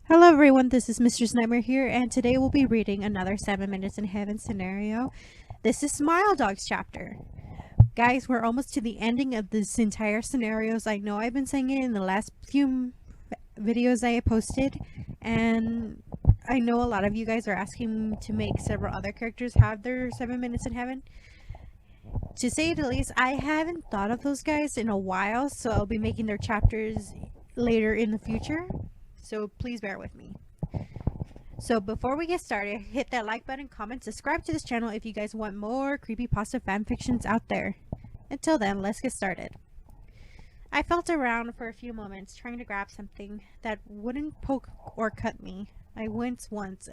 Hello everyone, this is Mistress Nightmare here, and today we'll be reading another 7 Minutes in Heaven scenario. This is Smile Dog's chapter. Guys, we're almost to the ending of this entire scenarios. I know I've been saying it in the last few videos I posted, and I know a lot of you guys are asking me to make several other characters have their 7 Minutes in Heaven. To say the least, I haven't thought of those guys in a while, so I'll be making their chapters later in the future. So please bear with me. So before we get started, hit that like button, comment, subscribe to this channel if you guys want more creepypasta fanfictions out there. Until then, let's get started. I felt around for a few moments trying to grab something that wouldn't poke or cut me. I winced once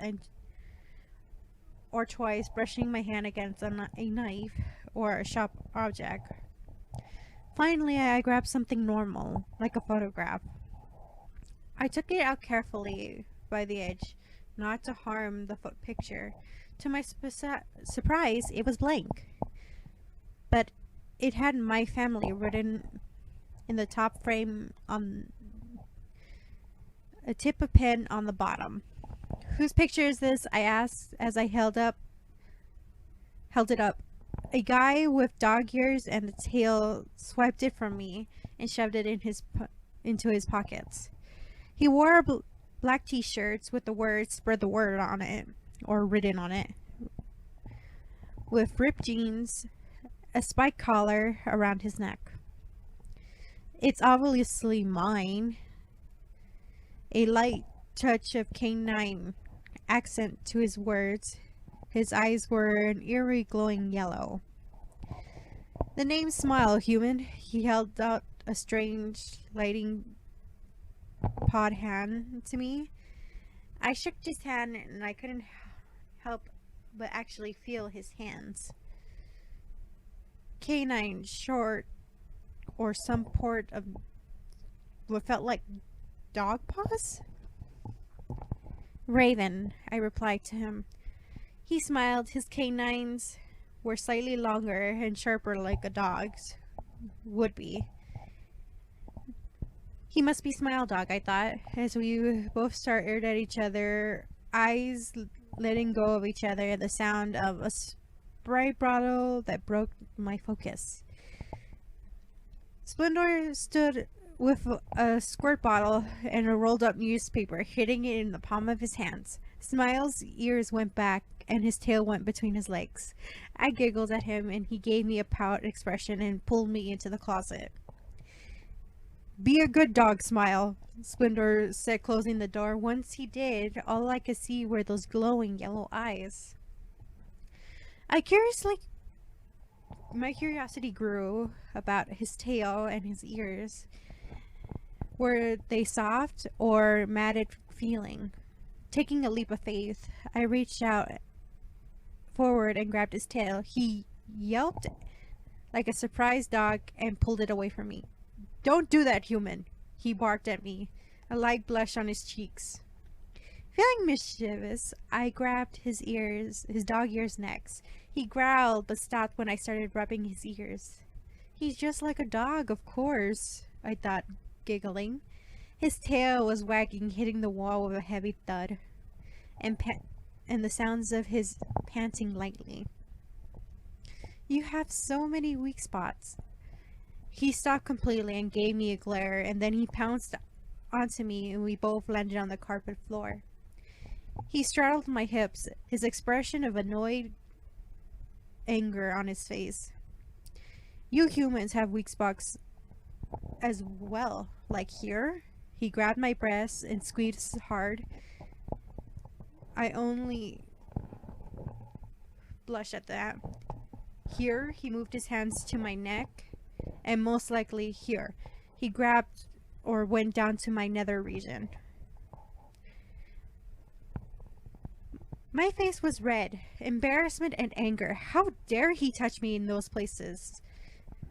or twice, brushing my hand against a knife or a sharp object. Finally, I grabbed something normal, like a photograph. I took it out carefully by the edge, not to harm the picture. To my surprise, it was blank. But it had my family written in the top frame on a tip of pen on the bottom. Whose picture is this? I asked as I held it up. A guy with dog ears and a tail swiped it from me and shoved it into his pockets. He wore black t-shirts with the words "spread the word" on it, or written on it, with ripped jeans, a spike collar around his neck. It's obviously mine. A light touch of canine accent to his words. His eyes were an eerie glowing yellow. The name Smile Human. He held out a strange lighting pod hand to me. I shook his hand and I couldn't help but actually feel his hands. Canine, short, or some port of what felt like dog paws? Raven, I replied to him. He smiled. His canines were slightly longer and sharper like a dog's would be. He must be Smile Dog, I thought, as we both stared at each other, eyes letting go of each other at the sound of a Sprite bottle that broke my focus. Splendor stood with a squirt bottle and a rolled up newspaper, hitting it in the palm of his hands. Smile's ears went back and his tail went between his legs. I giggled at him and he gave me a pout expression and pulled me into the closet. Be a good dog, Smile, Splendor said, closing the door. Once he did, all I could see were those glowing yellow eyes. My curiosity grew about his tail and his ears. Were they soft or matted feeling? Taking a leap of faith, I reached out forward and grabbed his tail. He yelped like a surprised dog and pulled it away from me. Don't do that, human, he barked at me, a light blush on his cheeks. Feeling mischievous, I grabbed his dog ears next. He growled but stopped when I started rubbing his ears. He's just like a dog, of course, I thought, giggling. His tail was wagging, hitting the wall with a heavy thud, and the sounds of his panting lightly. You have so many weak spots. He stopped completely and gave me a glare, and then he pounced onto me and we both landed on the carpet floor. He straddled my hips, his expression of annoyed anger on his face. You humans have weak spots as well, like here? He grabbed my breasts and squeezed hard. I only blushed at that. Here, he moved his hands to my neck, and most likely here. He grabbed or went down to my nether region. My face was red, embarrassment and anger. How dare he touch me in those places?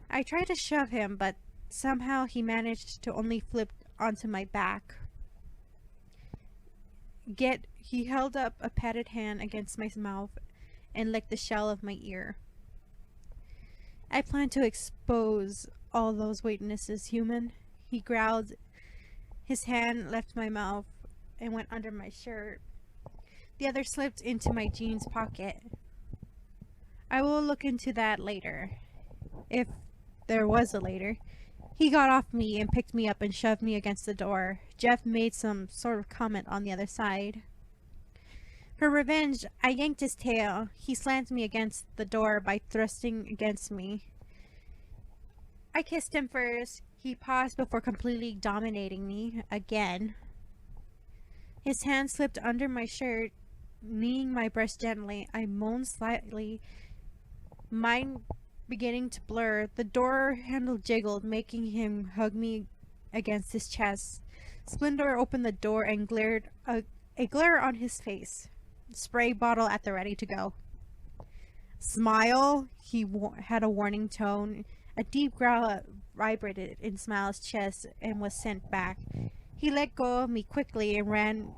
I tried to shove him, but somehow he managed to only flip onto my back. He held up a padded hand against my mouth and licked the shell of my ear. I plan to expose all those weaknesses, human, he growled. His hand left my mouth and went under my shirt. The other slipped into my jeans pocket. I will look into that later. If there was a later. He got off me and picked me up and shoved me against the door. Jeff made some sort of comment on the other side. For revenge, I yanked his tail. He slammed me against the door by thrusting against me. I kissed him first. He paused before completely dominating me again. His hand slipped under my shirt, kneeing my breast gently. I moaned slightly, mind beginning to blur. The door handle jiggled, making him hug me against his chest. Splendor opened the door and glared a glare on his face. Spray bottle at the ready to go. Smile, he had a warning tone. A deep growl vibrated in Smile's chest and was sent back. He let go of me quickly and ran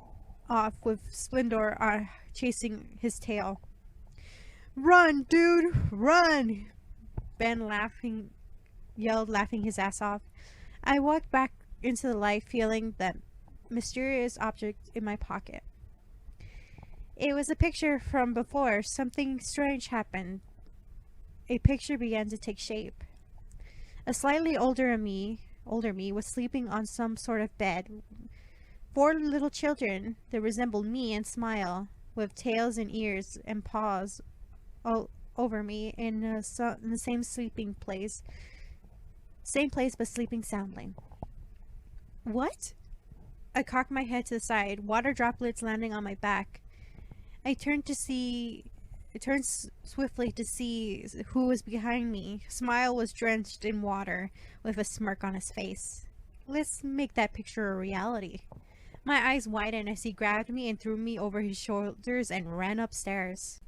off with Splendor chasing his tail. Run, dude, run! Ben yelled, laughing his ass off. I walked back into the light, feeling that mysterious object in my pocket. It was a picture from before. Something strange happened. A picture began to take shape. A slightly older me was sleeping on some sort of bed. 4 little children that resembled me and Smile, with tails and ears and paws all over me in the same sleeping place. Same place, but sleeping soundly. What? I cocked my head to the side, water droplets landing on my back. I turned swiftly to see who was behind me. Smile was drenched in water, with a smirk on his face. Let's make that picture a reality. My eyes widened as he grabbed me and threw me over his shoulders and ran upstairs.